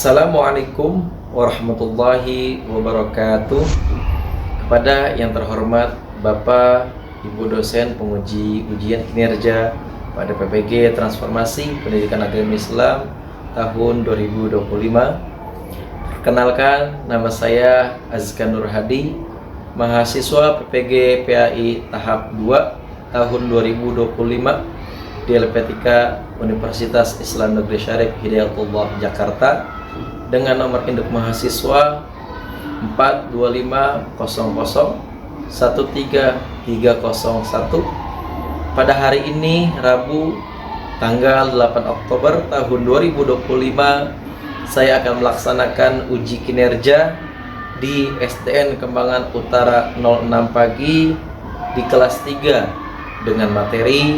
Assalamualaikum warahmatullahi wabarakatuh. Kepada yang terhormat Bapak, Ibu dosen penguji ujian kinerja pada PPG Transformasi Pendidikan Agama Islam tahun 2025. Perkenalkan, nama saya Azkan Nur Hadi, mahasiswa PPG PAI tahap 2 tahun 2025 di LPTK Universitas Islam Negeri Syarif Hidayatullah Jakarta dengan nomor induk mahasiswa 425001331. Pada hari ini Rabu tanggal 8 Oktober tahun 2025 saya akan melaksanakan uji kinerja di SDN Kembangan Utara 06 pagi di kelas 3 dengan materi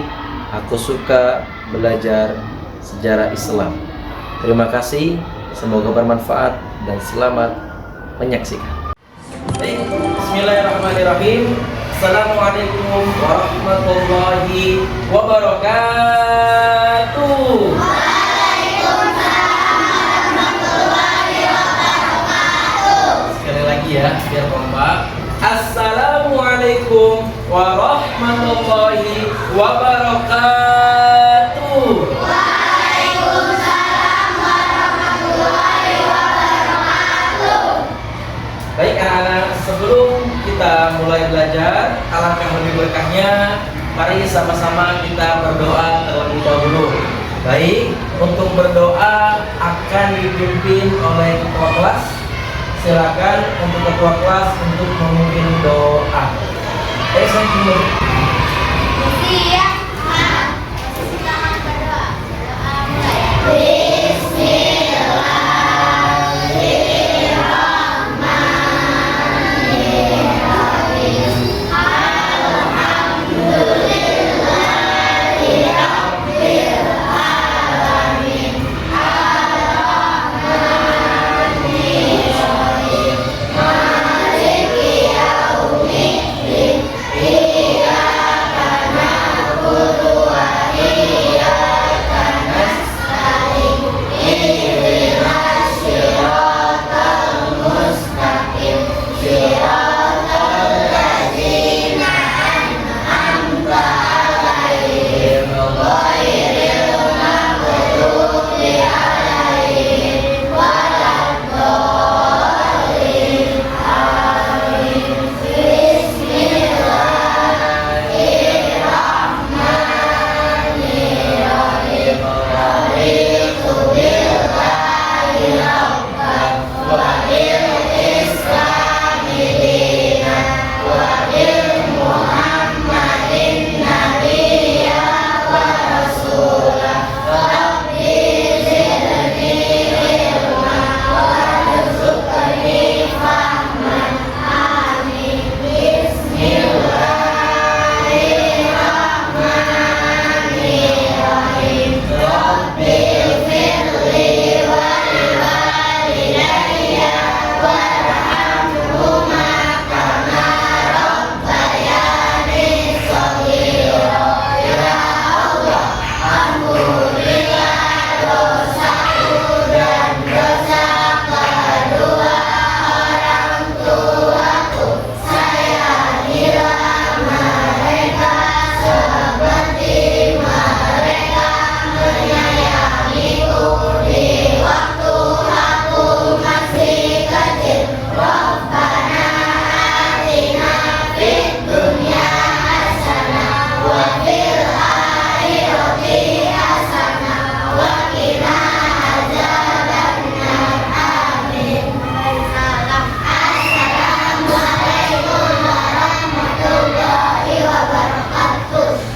Aku Suka Belajar Sejarah Islam. Terima kasih, semoga bermanfaat dan selamat menyaksikan. Bismillahirrahmanirrahim. Assalamualaikum warahmatullahi wabarakatuh. Waalaikumsalam warahmatullahi wabarakatuh. Sekali lagi ya, biar kompak. Assalamualaikum warahmatullahi wabarakatuh. Waalaikumsalam warahmatullahi wabarakatuh. Baik anak-anak, sebelum kita mulai belajar, alangkah lebih berkahnya mari sama-sama kita berdoa terlebih dahulu. Baik, untuk berdoa akan dipimpin oleh ketua kelas. Silakan untuk ketua kelas untuk memimpin doa. Saya dulu. Siap, Ma. Silakan berdoa. Berdoa mulai.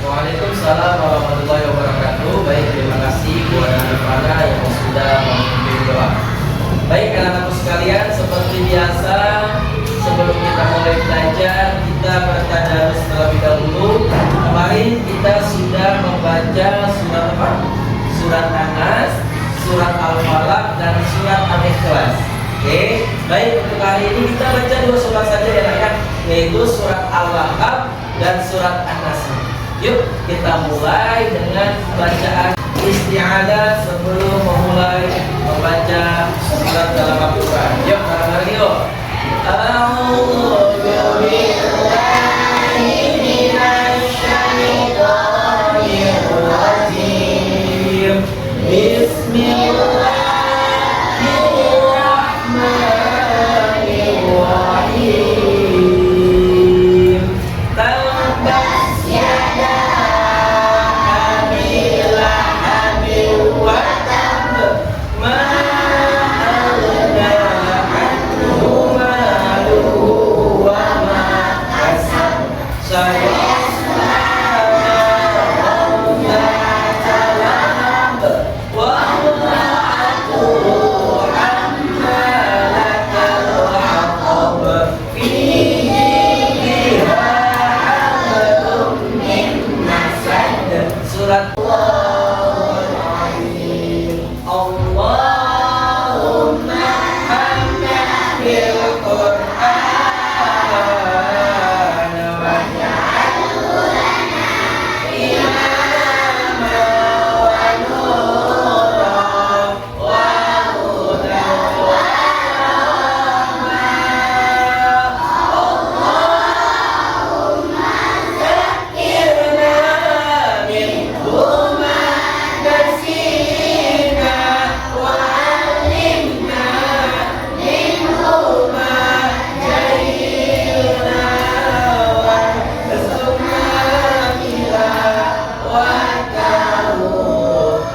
Waalaikumsalam warahmatullahi wabarakatuh. Baik, terima kasih buat Rifana yang sudah memimpin doa. Baik anak-anakku sekalian, seperti biasa sebelum kita mulai belajar kita bertadarus terlebih dahulu. Kemarin kita sudah membaca surat apa? Surat An-Nas, surat Al-Falaq dan surat Al-Ikhlas. Oke, baik, untuk hari ini kita baca dua surat saja ya anak-anak, yaitu surat Al-Lahab dan surat An-Nas. Yuk kita mulai dengan bacaan isti'adah sebelum memulai membaca surat dalam Al-Quran. Yuk, bareng-bareng yuk. A'udzu billahi minasy syaithanir rajim. Bismillahirrahmanirrahim. Tabbat yada Abi Lahabin wa tab. Ma aghna anhu maluhu wa ma kasab. Sayasla naran dhata lahab. Wa imra'atuhu hammalatal hatab. Fi jidha hablum min masad. Surat Allahumma hamna bil Qur'an waj'alhu lana imama wa nura wa hudan wa rahmah. Allahumma zakkirna minhu ma nasina wa 'allimna minhu ma jahilna wa rizqna tilawatahu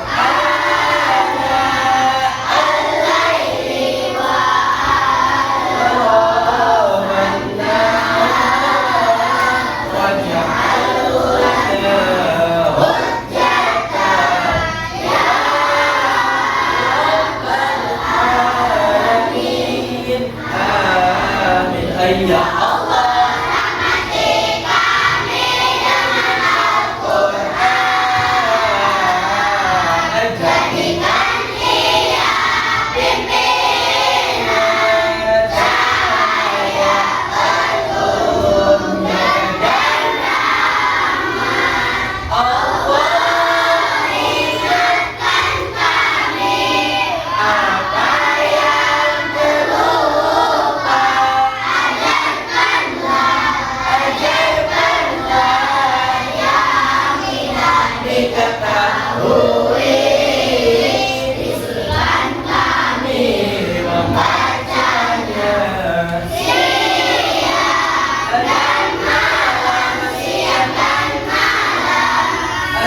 ana al-laili wa atraman waj'alhu lana hujjatan ya rabbal alamin. Amin. Ya Allah, rahmati kami dengan Al-Quran. Jadikan dia pimpinan cahaya petunjuk dan rahmat. Allah ingatkan kami apa yang terlupa. Ajarkanlah yang tidak diketahui. Bisikan kami membacanya siang dan malam, siang dan malam,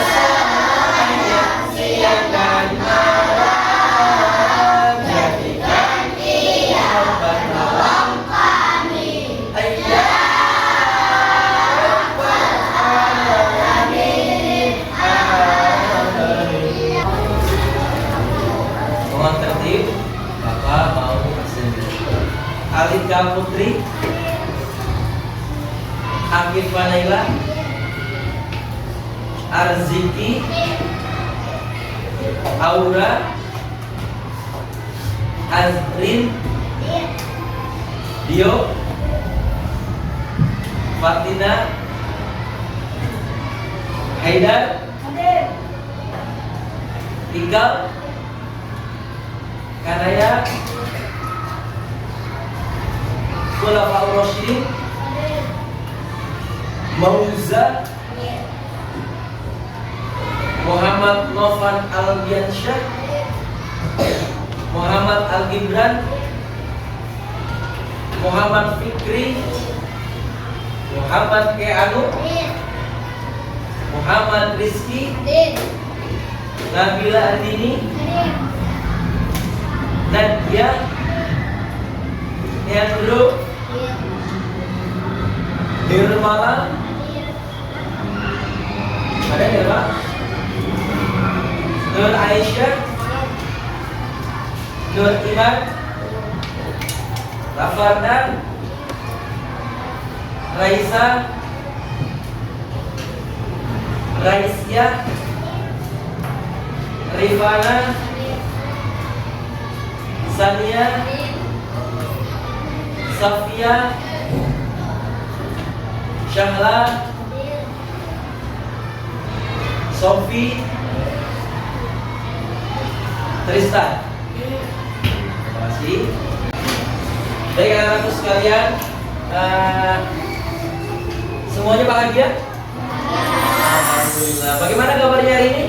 semuanya siang dan malam. Jadikan dia penolong kami. Ya Rabbal Alamin. Amin. Mohon tertib, Bapak mau sendiri. Alika Putri, Akif Naila, Arziki, Aura, Azrin, Dio, Fatina, Haidar, Iqbal, Kanaya, Khulafaur Rasyidin, Mauza, Muhammad Novan Albiansyah, Muhammad Al-Gibran, Muhammad Fikri, Muhammad Keanu, Muhammad Rizki, Nabila Andini, Nadia, Andrew, Nirmala, ada Nirmala, Nur Aisyah, Nur Iman, Rafardan, Raisa, Raisya, Rifana, Sania, Safia, Syahla, Sofi, Tristan. kasih. Baik anak-anakku sekalian, semuanya bahagia? Alhamdulillah. Bagaimana kabarnya hari ini?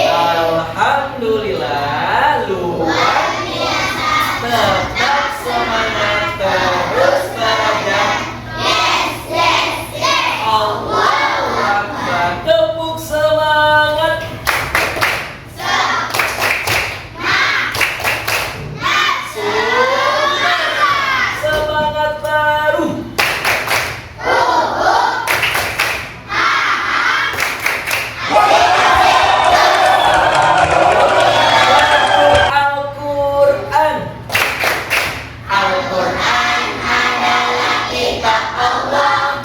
Alhamdulillah, luar biasa. Tetap semangat terus belajar. Allahu Akbar. Tepuk semangat. Semangat baru. Al-Quran. Al-Quran adalah kitab Allah.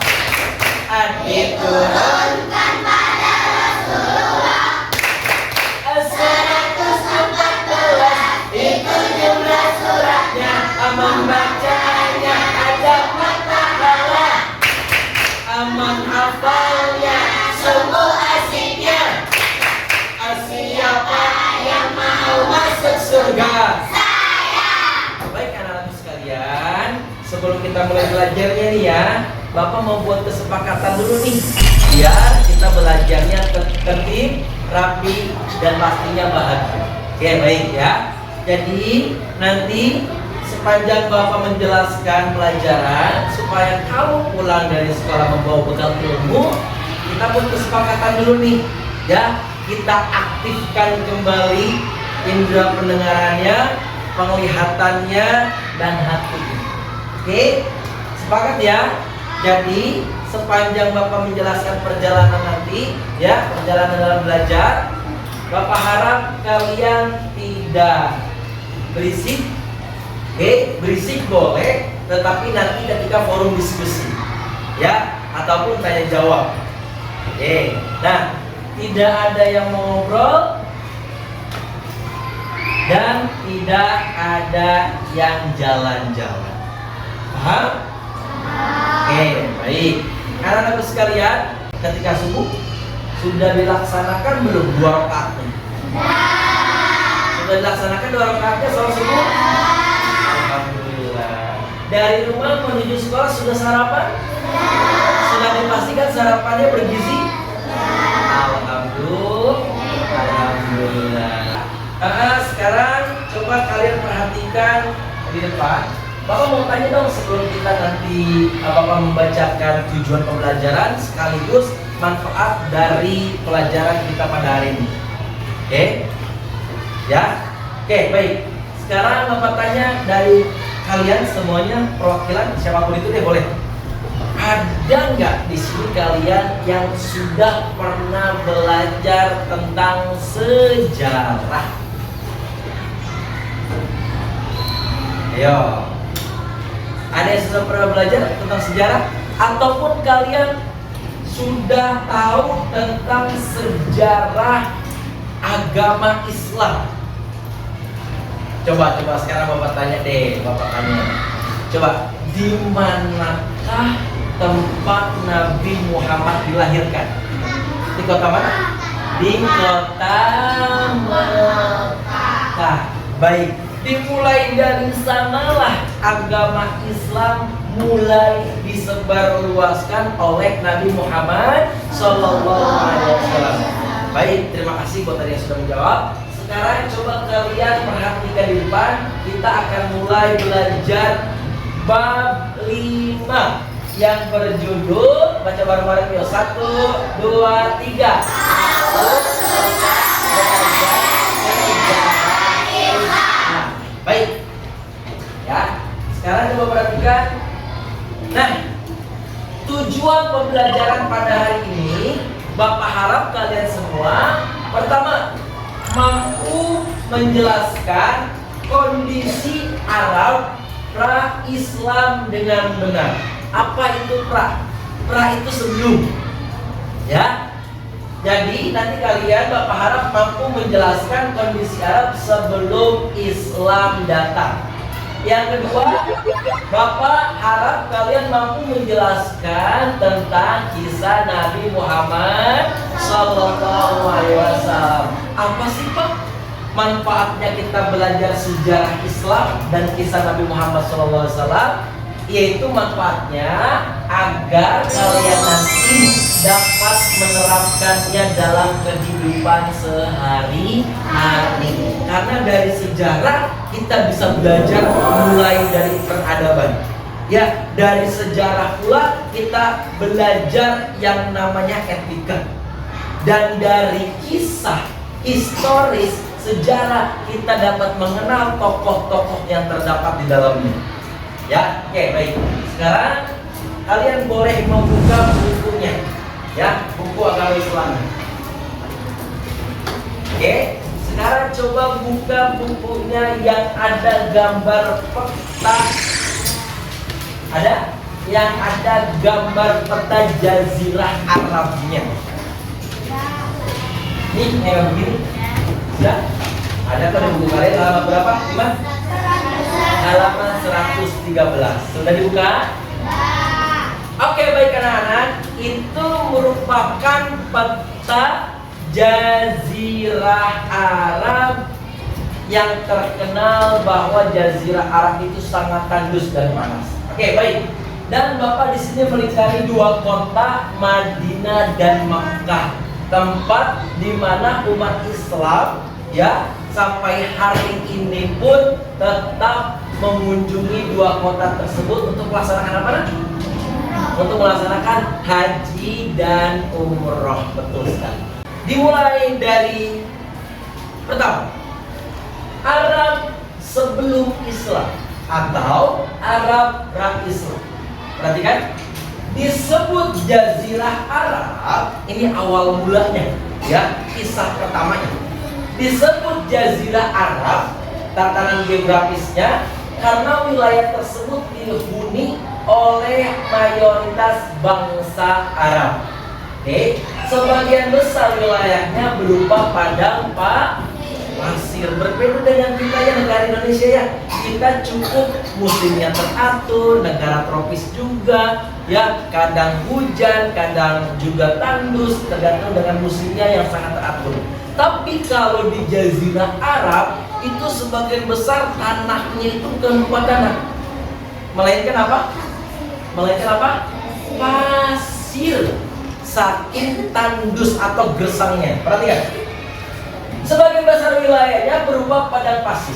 Diturunkan pada Rasulullah. 114 itu jumlah suratnya. Membacanya ada pahala. Menghafalnya sungguh asiknya. Siapa yang mau masuk surga? Saya. Baik anak-anak sekalian, sebelum kita mulai belajarnya nih ya, Bapak mau buat kesepakatan dulu nih, biar kita belajarnya tertib, rapi, dan pastinya bahagia. Oke, baik ya. Jadi nanti sepanjang Bapak menjelaskan pelajaran, supaya kamu pulang dari sekolah membawa bekal ilmu, kita buat kesepakatan dulu nih, ya. Kita aktifkan kembali indera pendengarannya, penglihatannya, dan hatinya. Oke, sepakat ya? Jadi sepanjang Bapak menjelaskan perjalanan nanti, ya, perjalanan dalam belajar, Bapak harap kalian tidak berisik. Oke, berisik boleh, tetapi nanti ketika forum diskusi, ya, ataupun tanya jawab. Oke, nah, tidak ada yang mau ngobrol dan tidak ada yang jalan-jalan. Paham? Oke, baik. Anak-anakku sekalian, ketika subuh sudah dilaksanakan belum 2 rakaatnya? Sudah dilaksanakan 2 rakaatnya sholat subuh? Alhamdulillah. Dari rumah menuju sekolah sudah sarapan? Sudah dipastikan sarapannya bergizi? Alhamdulillah. Sekarang coba kalian perhatikan di depan. Bapak mau tanya dong, sebelum kita nanti Bapak membacakan tujuan pembelajaran sekaligus manfaat dari pelajaran kita pada hari ini. Oke? Ya? Oke, baik. Sekarang Bapak tanya dari kalian semuanya, perwakilan siapapun itu deh, boleh. Ada nggak di sini kalian yang sudah pernah belajar tentang sejarah? Ayo, ada yang sudah pernah belajar tentang sejarah? Ataupun kalian sudah tahu tentang sejarah agama Islam? Coba sekarang Bapak tanya deh, Bapak tanya. Coba, di manakah tempat Nabi Muhammad dilahirkan? Di kota mana? Di kota Mekah. Baik, dimulai dari sanalah agama Islam mulai disebarluaskan oleh Nabi Muhammad SAW. Baik, terima kasih buat tadi yang sudah menjawab. Sekarang coba kalian perhatikan di depan. Kita akan mulai belajar bab 5 yang berjudul, baca bareng-bareng yuk, 1, 2, 3. Nah, baik. Ya, sekarang coba perhatikan. Nah, tujuan pembelajaran pada hari ini, Bapak harap kalian semua pertama mampu menjelaskan kondisi Arab pra-Islam dengan benar. Apa itu pra? Pra itu sebelum, ya. Jadi nanti kalian Bapak harap mampu menjelaskan kondisi Arab sebelum Islam datang. Yang kedua, Bapak harap kalian mampu menjelaskan tentang kisah Nabi Muhammad SAW. Apa sih Pak manfaatnya kita belajar sejarah Islam dan kisah Nabi Muhammad SAW, yaitu manfaatnya agar kalian nanti dapat menerapkannya dalam kehidupan sehari-hari. Karena dari sejarah kita bisa belajar mulai dari peradaban. Ya, dari sejarah pula kita belajar yang namanya etika. Dan dari kisah historis sejarah kita dapat mengenal tokoh-tokoh yang terdapat di dalamnya. Ya, oke, baik. Sekarang kalian boleh membuka bukunya. Ya, buku agama Islam. Oke, sekarang coba buka bukunya yang ada gambar peta. Ada? Yang ada gambar peta Jazirah Arabnya. Nih, kayak begini. Sudah? Ada kan di buku kalian halaman berapa? Iman? Halaman 113. Sudah dibuka? Oke, baik anak-anak. Itu merupakan peta Jazirah Arab yang terkenal bahwa Jazirah Arab itu sangat tandus dan panas. Oke, baik. Dan Bapak di sini melingkari dua kota, Madinah dan Makkah. Tempat di mana umat Islam ya sampai hari ini pun tetap mengunjungi dua kota tersebut untuk melaksanakan apa nanti? Untuk melaksanakan haji dan umroh. Betul sekali. Dimulai dari pertama, Arab sebelum Islam atau Arab pra-Islam. Perhatikan, disebut Jazirah Arab, ini awal mulanya ya, kisah pertamanya. Disebut Jazirah Arab, tatanan geografisnya, karena wilayah tersebut dihuni oleh mayoritas bangsa Arab. Oke, sebagian besar wilayahnya berupa padang pasir. Berbeda dengan kita yang negara Indonesia ya, kita cukup musimnya teratur, negara tropis juga ya, kadang hujan, kadang juga tandus, tergantung dengan musimnya yang sangat teratur. Tapi kalau di Jazirah Arab itu sebagian besar tanahnya itu bukan berupa tanah, melainkan apa? Pasir, saking tandus atau gersangnya. Perhatikan, sebagian besar wilayahnya berupa padang pasir.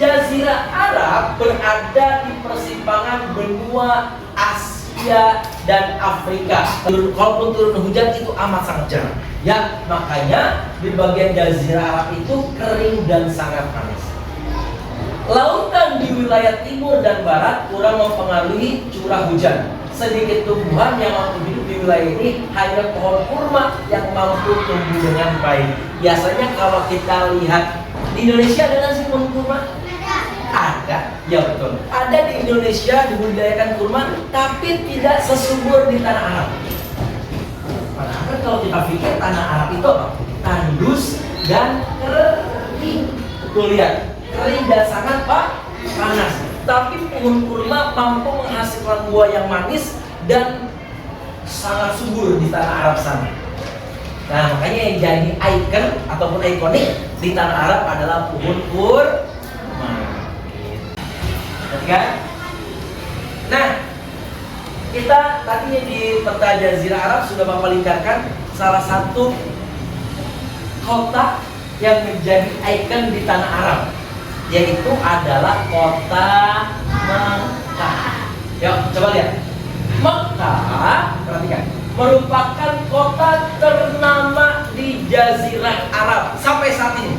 Jazirah Arab berada di persimpangan benua Asia dan Afrika. Kalaupun turun hujan itu amat sangat jarang. Ya, makanya di bagian Jazirah Arab itu kering dan sangat panas. Lautan di wilayah timur dan barat kurang mempengaruhi curah hujan. Sedikit tumbuhan yang mampu hidup di wilayah ini hanya pohon kurma yang mampu tumbuh dengan baik. Biasanya kalau kita lihat di Indonesia ada nggak sih pohon kurma? Ada, ya betul. Ada di Indonesia dibudidayakan kurma, tapi tidak sesubur di tanah Arab. Padahal kalau kita pikir tanah Arab itu apa? Tandus dan kering. Tuh lihat, kering dan sangat panas. Tapi pohon kurma mampu menghasilkan buah yang manis dan sangat subur di tanah Arab sana. Nah, makanya yang jadi ikon ataupun ikonik di tanah Arab adalah pohon kurma. Kan? Nah, kita tadi di peta Jazirah Arab sudah Bapak lingkarkan salah satu kota yang menjadi ikon di tanah Arab, yaitu adalah kota Mekah. Yuk, coba lihat. Mekah, perhatikan, merupakan kota ternama di Jazirah Arab sampai saat ini.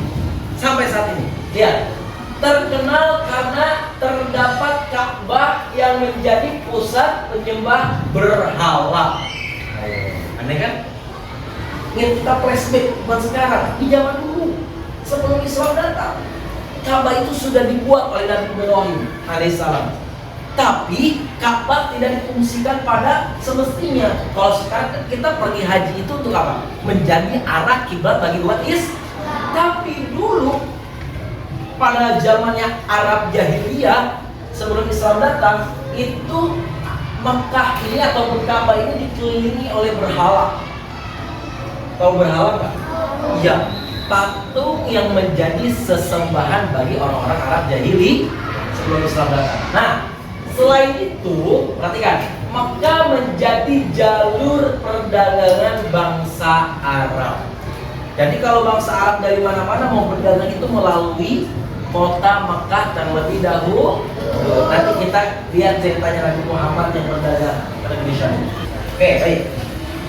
Lihat. Terkenal karena terdapat Ka'bah yang menjadi pusat penyembah berhala. Aneh kan? Kita flashback bukan sekarang, di zaman dulu sebelum Islam datang, Ka'bah itu sudah dibuat oleh Nabi Ibrahim alaihissalam. Tapi Ka'bah tidak difungsikan pada semestinya. Kalau sekarang kita pergi haji itu untuk apa? Menjadi arah kiblat bagi umat Islam. Tapi dulu pada zamannya Arab Jahiliyah sebelum Islam datang, itu Mekah ini ataupun Ka'bah ini dikelilingi oleh berhala. Tahu berhala nggak? Iya. patung yang menjadi sesembahan bagi orang-orang Arab jahili sebelum Islam datang. Nah, selain itu, perhatikan, Mekah menjadi jalur perdagangan bangsa Arab. Jadi kalau bangsa Arab dari mana-mana mau berdagang itu melalui kota Mekah terlebih dahulu. Nanti kita lihat ceritanya Nabi Muhammad yang berdagang ke negeri Syam. Oke, baik.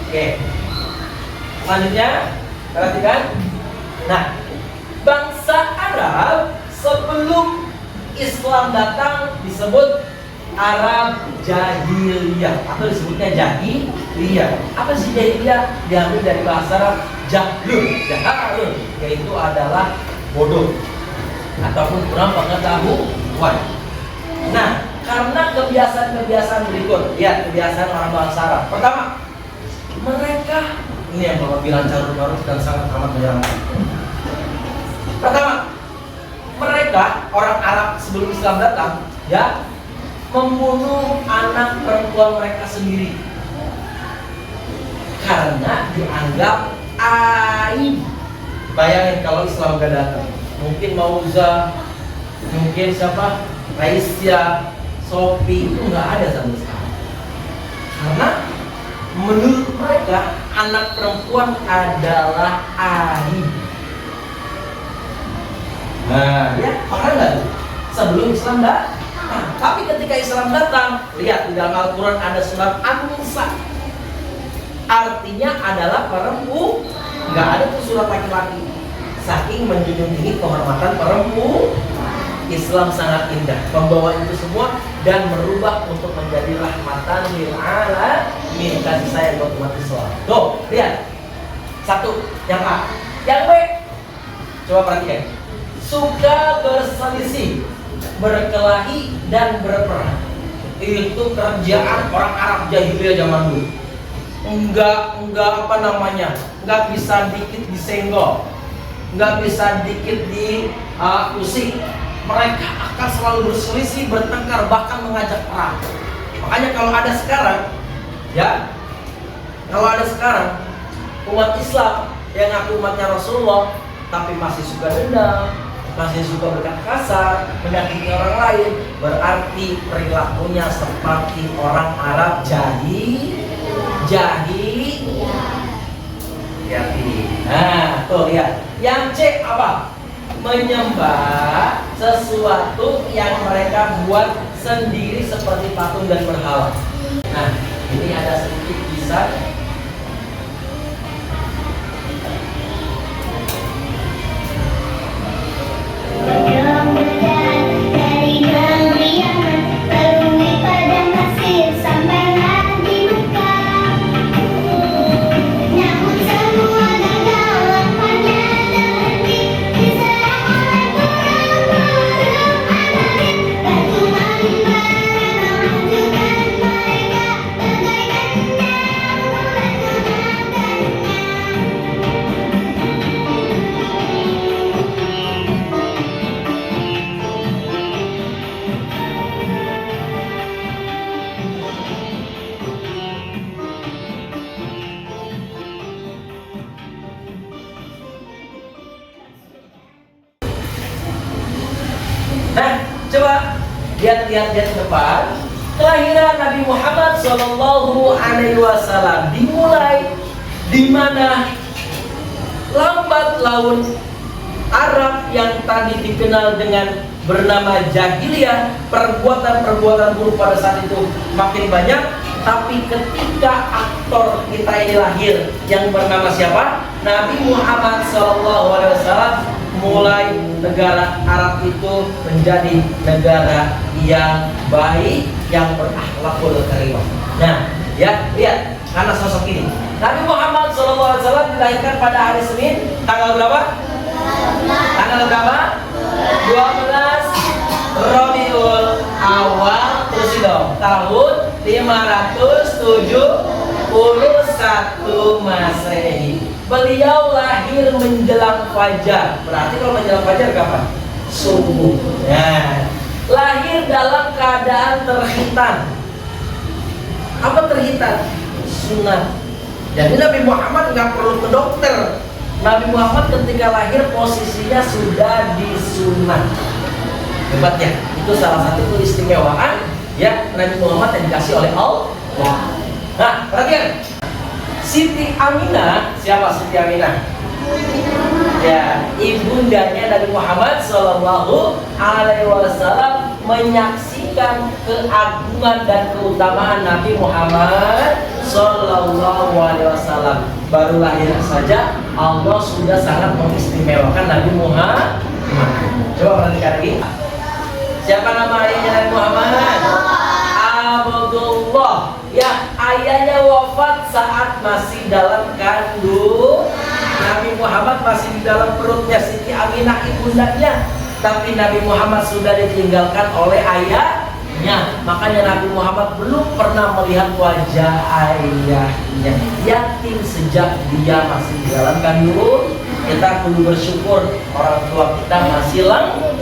Oke. Selanjutnya, perhatikan. Nah, bangsa Arab sebelum Islam datang disebut Arab Jahiliyah atau disebutnya Jahiliyah. Apa sih Jahiliyah? Diambil dari bahasa Arab jahalun, yaitu adalah bodoh ataupun kurang pengetahuan. Nah, karena kebiasaan-kebiasaan berikut, lihat kebiasaan orang bangsa Arab. Pertama, mereka ini yang Bapak bilang carut marut dan sangat amat menyeramkan. Pertama, mereka orang Arab sebelum Islam datang, ya, membunuh anak perempuan mereka sendiri karena dianggap aib. Bayangin kalau Islam gak datang, mungkin Mauza, mungkin siapa, Raisya, Sophie itu nggak ada sama sekali. Karena menurut mereka anak perempuan adalah aib. Nah, ya, paham nggak tuh? Sebelum Islam datang. Nah, tapi ketika Islam datang, lihat di dalam Al-Quran ada surat An-Nisa. Artinya adalah perempuan. Nggak ada tuh surat laki-laki. Saking menjunjung tinggi kehormatan perempuan, Islam sangat indah membawa itu semua dan merubah untuk menjadi rahmatan lil alamin, kasih sayang buat umat Islam. Tuh, lihat. Satu, yang A. Yang B, coba perhatikan. Suka berselisih, berkelahi dan berperang. Itu kerjaan orang Arab jahiliyah zaman dulu. Enggak apa namanya, enggak bisa dikit disenggol, enggak bisa dikit diusik. Mereka akan selalu berselisih, bertengkar, bahkan mengajak perang. Makanya kalau ada sekarang, ya, kalau ada sekarang umat Islam yang ngaku umatnya Rasulullah, tapi masih suka dendam, masih suka berkata kasar, menyakiti orang lain, berarti perilakunya seperti orang Arab jahili. Nah, tuh lihat. Yang C apa? Menyembah sesuatu yang mereka buat sendiri seperti patung dan berhala. Nah, ini ada sedikit kisah. Nah, coba lihat ke depan. Kelahiran Nabi Muhammad SAW dimulai di mana lambat laun Arab yang tadi dikenal dengan bernama jahiliyah, perbuatan-perbuatan buruk pada saat itu makin banyak. Tapi ketika aktor kita ini lahir yang bernama siapa? Nabi Muhammad SAW, mulai negara Arab itu menjadi negara yang baik, yang berakhlakul karimah. Nah, ya, lihat karena sosok ini. Nabi Muhammad SAW dilahirkan pada hari Senin, tanggal berapa? Tanggal berapa? 12 Rabiul Awal, terus dong, tahun 571 Masehi. Beliau lahir menjelang fajar. Berarti kalau menjelang fajar kapan? Subuh. Nah, lahir dalam keadaan terhitan. Apa terhitan? Sunat. Jadi Nabi Muhammad nggak perlu ke dokter, Nabi Muhammad ketika lahir posisinya sudah disunat. Hebat ya, itu salah satu keistimewaan ya Nabi Muhammad yang dikasih oleh Allah. Nah, perhatian. Siti Aminah, siapa Siti Aminah? Ya, ibundanya Nabi Muhammad Shallallahu Alaihi Wasallam menyaksikan keagungan dan keutamaan Nabi Muhammad Shallallahu Alaihi Wasallam. Baru lahir saja Allah sudah sangat mengistimewakan Nabi Muhammad. Coba perhatikan lagi. Siapa nama ayahnya Nabi Muhammad? Abdullah. Ya, ayahnya wafat saat masih dalam kandung. Nabi Muhammad masih di dalam perutnya Siti Aminah ibundanya, tapi Nabi Muhammad sudah ditinggalkan oleh ayahnya. Makanya Nabi Muhammad belum pernah melihat wajah ayahnya. Yatim sejak dia masih di dalam kandung. Kita perlu bersyukur orang tua kita masih lengkap.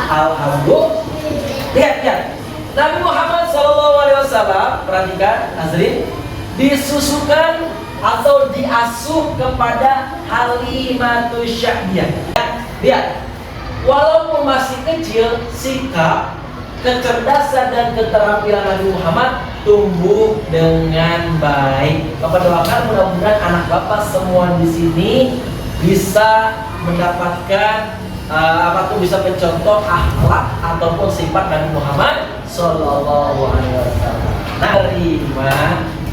Alhamdulillah. Lihat. Nabi Muhammad SAW, perhatikan Nazrin, disusukan atau diasuh kepada Halimatus Sa'diyah. Lihat, walaupun masih kecil, sikap, kecerdasan dan keterampilan Nabi Muhammad tumbuh dengan baik. Bapak doakan mudah-mudahan anak Bapak semua di sini bisa mendapatkan bisa mencontoh akhlak ataupun sifat Nabi Muhammad Sallallahu Alaihi Wasallam. Terima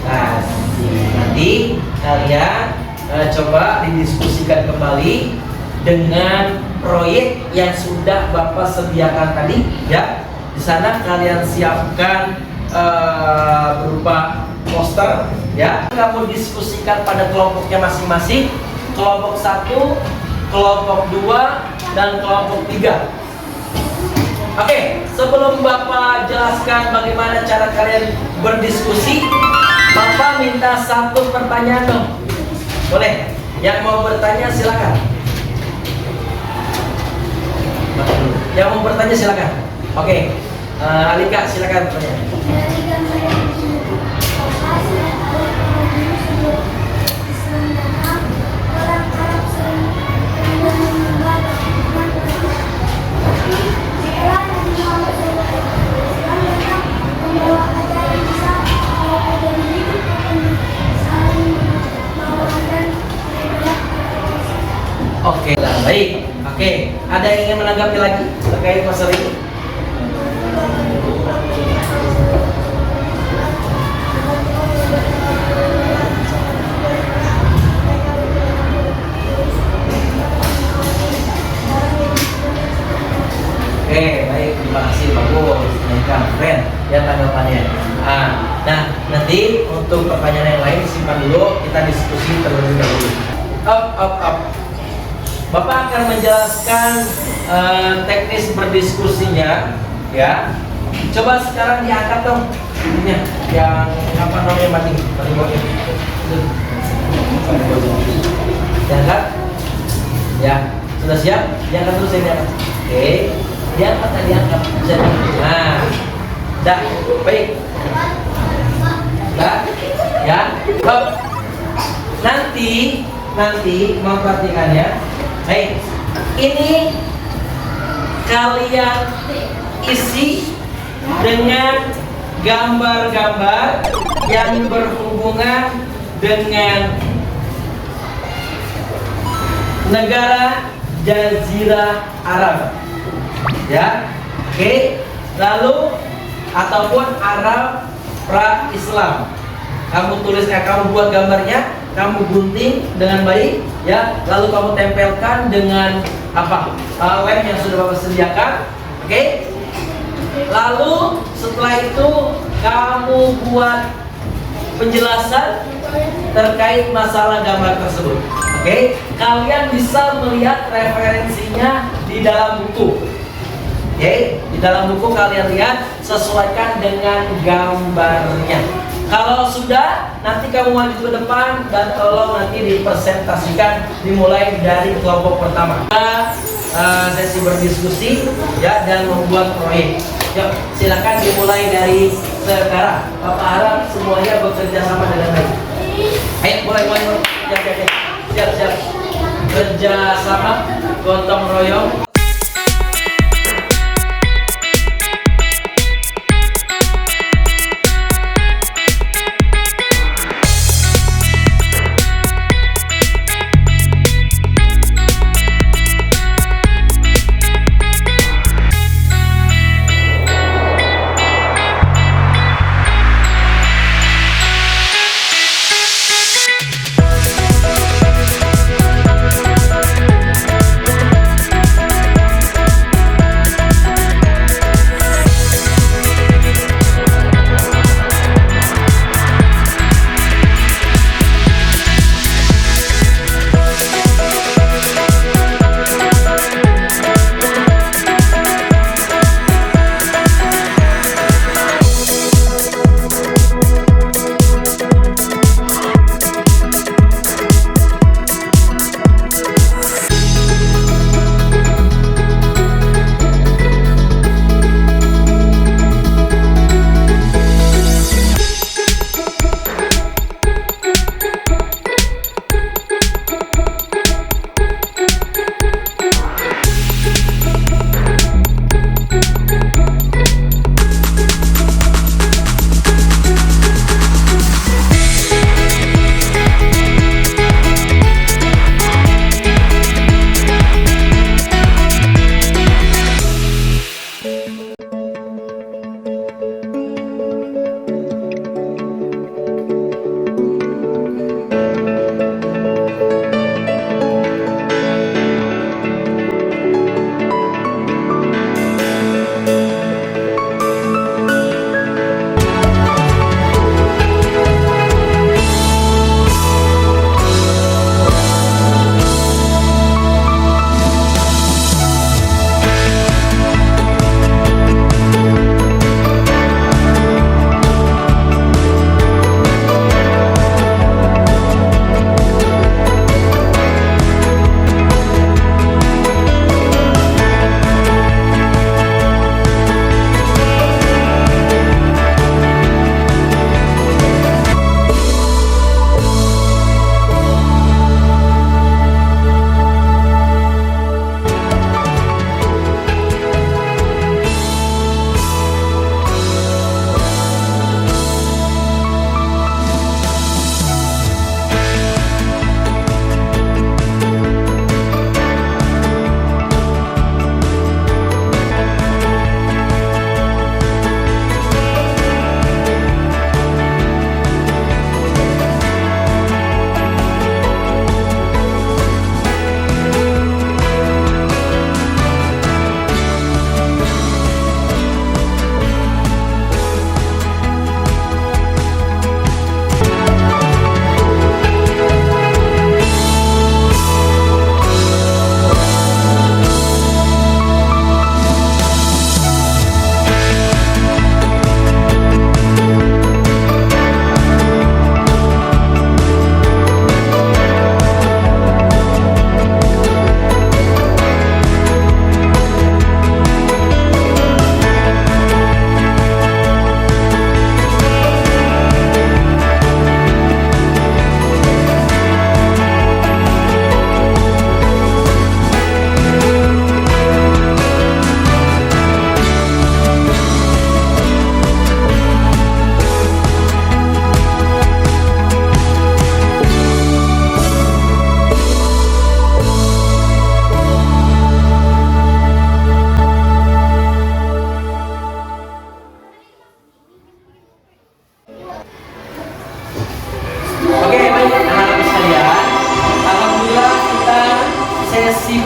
kasih. Nanti kalian coba didiskusikan kembali dengan proyek yang sudah Bapak sediakan tadi, ya. Di sana kalian siapkan berupa poster, ya. Kamu diskusikan pada kelompoknya masing-masing. Kelompok 1, kelompok 2, dan kelompok 3. Oke, sebelum Bapak jelaskan bagaimana cara kalian berdiskusi, Bapak minta satu pertanyaan dong. Boleh? Yang mau bertanya silakan. Yang mau bertanya silakan. Oke, Alika silakan bertanya. Oke, baik. Oke, ada yang ingin menanggapi lagi terkait masalah ini? Oke, baik, terima kasih, bagus. Keren ya tanggapannya. Nah, nanti untuk pertanyaan yang lain simpan dulu, kita diskusi terlebih dahulu. Up. Bapak akan menjelaskan teknis berdiskusinya, ya. Coba sekarang diangkat dong, ini yang apa namanya mati bodi. Diangkat, ya. Sudah siap? Diangkat terus ini. Oke, diangkat. Nah, dah, baik. Dah, ya. Up. Nanti mau perhatikan ya. Baik, ini kalian isi dengan gambar-gambar yang berhubungan dengan negara Jazirah Arab, ya. Oke, lalu ataupun Arab pra-Islam. Kamu tulisnya, kamu buat gambarnya, kamu gunting dengan baik, ya. Lalu kamu tempelkan dengan lem yang sudah Bapak sediakan, oke. Lalu setelah itu kamu buat penjelasan terkait masalah gambar tersebut, oke. Kalian bisa melihat referensinya di dalam buku, oke. Di dalam buku kalian lihat, sesuaikan dengan gambarnya. Kalau sudah, nanti kamu maju ke depan dan tolong nanti dipresentasikan dimulai dari kelompok pertama. Sesi berdiskusi, ya, dan membuat proyek. Yuk, silakan dimulai dari sekarang. Bapak harap semuanya bekerja sama dengan baik. Ayo, mulai. Siap. bekerja sama, gotong royong.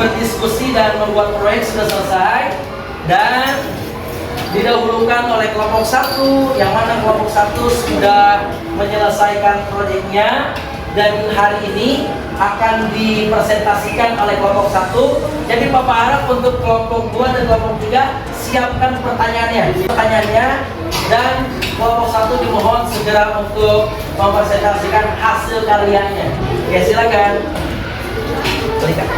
berdiskusi dan membuat proyek sudah selesai dan didahulukan oleh kelompok 1, yang mana kelompok 1 sudah menyelesaikan proyeknya dan hari ini akan dipresentasikan oleh kelompok 1. Jadi Bapak harap untuk kelompok 2 dan kelompok 3 siapkan pertanyaannya dan kelompok 1 dimohon segera untuk mempresentasikan hasil karyanya. Ya, silakan. Berikan.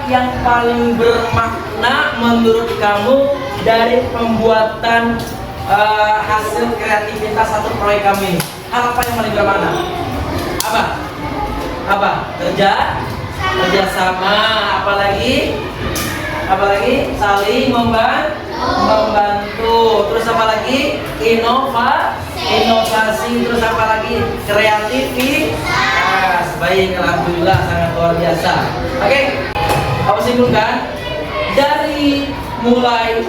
yang paling bermakna menurut kamu dari pembuatan hasil kreativitas satu proyek kami ini? Hal apa yang paling bermakna? Apa? Kerjasama. Apalagi saling membantu. Terus apa lagi? Inovasi. Terus apa lagi? Kreativitas. Baik, alhamdulillah sangat luar biasa. Oke, apa simpulkan? Dari mulai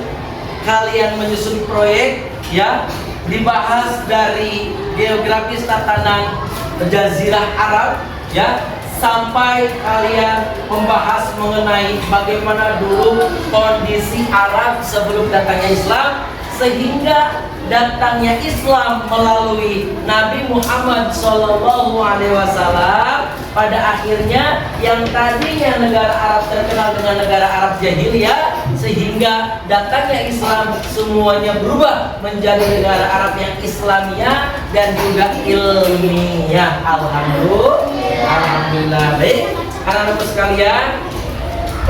kalian menyusun proyek, ya, dibahas dari geografis tatanan Jazirah Arab, ya, sampai kalian membahas mengenai bagaimana dulu kondisi Arab sebelum datangnya Islam, sehingga datangnya Islam melalui Nabi Muhammad SAW. Pada akhirnya yang tadinya negara Arab terkenal dengan negara Arab jahiliyah, sehingga datangnya Islam semuanya berubah menjadi negara Arab yang Islamiyah dan juga ilmiah. Alhamdulillah. Baik, anak-anakku sekalian,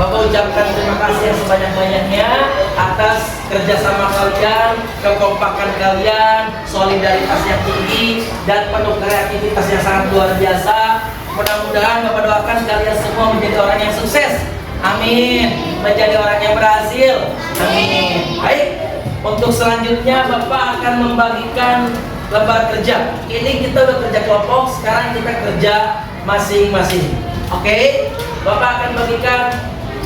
Bapak ucapkan terima kasih yang sebanyak-banyaknya atas kerjasama kalian, kekompakan kalian, solidaritas yang tinggi, dan penuh kreativitas yang sangat luar biasa. Mudah-mudahan Bapak doakan kalian semua menjadi orang yang sukses. Amin. Menjadi orang yang berhasil. Amin. Baik, untuk selanjutnya Bapak akan membagikan lembar kerja. Ini kita udah kerja kelompok, sekarang kita kerja masing-masing. Oke, Bapak akan bagikan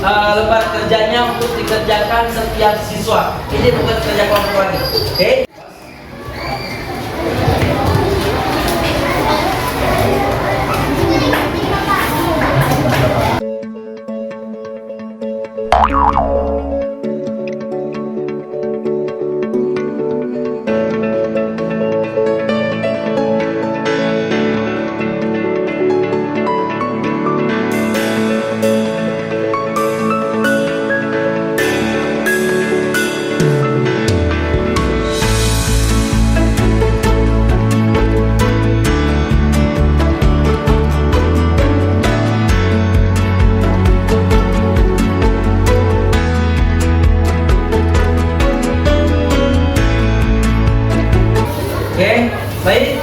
lembar kerjanya untuk dikerjakan setiap siswa. Ini bukan kerja kelompok lagi. Oke. Baik,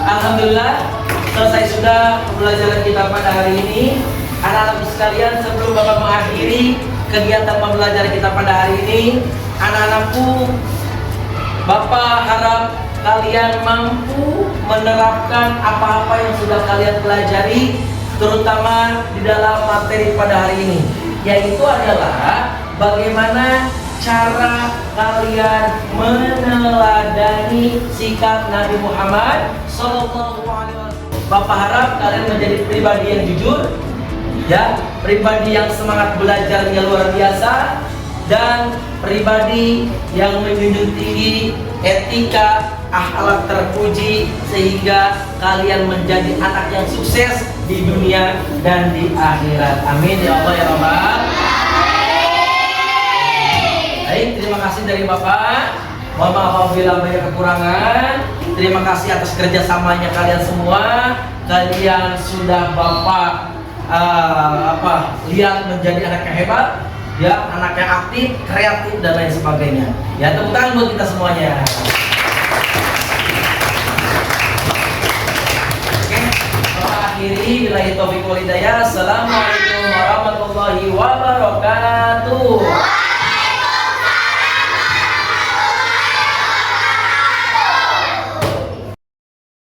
alhamdulillah selesai sudah pembelajaran kita pada hari ini. Anak-anak sekalian, sebelum Bapak mengakhiri kegiatan pembelajaran kita pada hari ini, anak-anakku, Bapak harap kalian mampu menerapkan apa-apa yang sudah kalian pelajari, terutama di dalam materi pada hari ini, yaitu adalah bagaimana cara kalian meneladani sikap Nabi Muhammad SAW. Bapak harap kalian menjadi pribadi yang jujur, ya, pribadi yang semangat belajarnya luar biasa, dan pribadi yang menjunjung tinggi etika, akhlak terpuji, sehingga kalian menjadi anak yang sukses di dunia dan di akhirat. Amin ya Allah ya Rabbal. Baik, terima kasih dari Bapak. Mohon maaf apabila banyak kekurangan. Terima kasih atas kerjasamanya kalian semua. Kalian sudah Bapak lihat menjadi anak yang hebat, ya, anak yang aktif, kreatif, dan lain sebagainya. Ya, tepuk tangan buat kita semuanya. Oke, Bapak akhiri. Billahi taufiq wal hidayah. Assalamualaikum warahmatullahi wabarakatuh.